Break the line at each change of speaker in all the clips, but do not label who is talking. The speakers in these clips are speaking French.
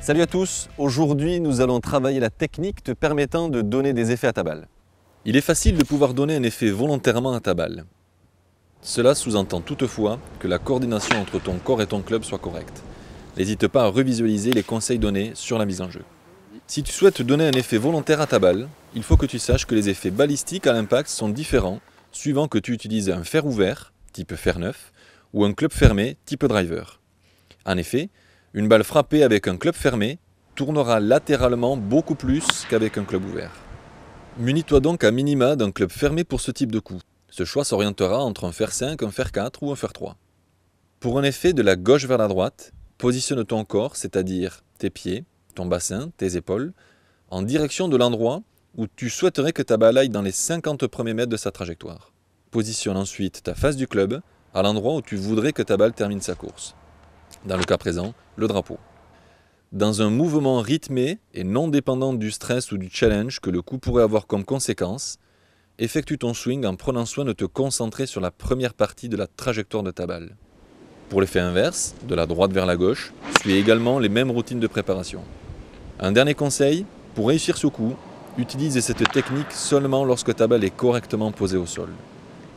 Salut à tous, aujourd'hui nous allons travailler la technique te permettant de donner des effets à ta balle. Il est facile de pouvoir donner un effet volontairement à ta balle. Cela sous-entend toutefois que la coordination entre ton corps et ton club soit correcte. N'hésite pas à revisualiser les conseils donnés sur la mise en jeu. Si tu souhaites donner un effet volontaire à ta balle, il faut que tu saches que les effets balistiques à l'impact sont différents suivant que tu utilises un fer ouvert, type fer neuf, ou un club fermé, type driver. En effet, une balle frappée avec un club fermé tournera latéralement beaucoup plus qu'avec un club ouvert. Munis-toi donc à minima d'un club fermé pour ce type de coup. Ce choix s'orientera entre un fer 5, un fer 4 ou un fer 3. Pour un effet de la gauche vers la droite, positionne ton corps, c'est-à-dire tes pieds, ton bassin, tes épaules, en direction de l'endroit où tu souhaiterais que ta balle aille dans les 50 premiers mètres de sa trajectoire. Positionne ensuite ta face du club à l'endroit où tu voudrais que ta balle termine sa course. Dans le cas présent, le drapeau. Dans un mouvement rythmé et non dépendant du stress ou du challenge que le coup pourrait avoir comme conséquence, effectue ton swing en prenant soin de te concentrer sur la première partie de la trajectoire de ta balle. Pour l'effet inverse, de la droite vers la gauche, suis également les mêmes routines de préparation. Un dernier conseil, pour réussir ce coup, utilise cette technique seulement lorsque ta balle est correctement posée au sol.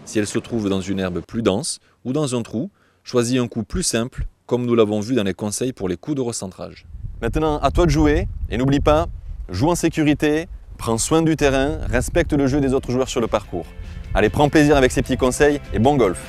Si elle se trouve dans une herbe plus dense ou dans un trou, choisis un coup plus simple, comme nous l'avons vu dans les conseils pour les coups de recentrage. Maintenant, à toi de jouer, et n'oublie pas, joue en sécurité, prends soin du terrain, respecte le jeu des autres joueurs sur le parcours. Allez, prends plaisir avec ces petits conseils et bon golf!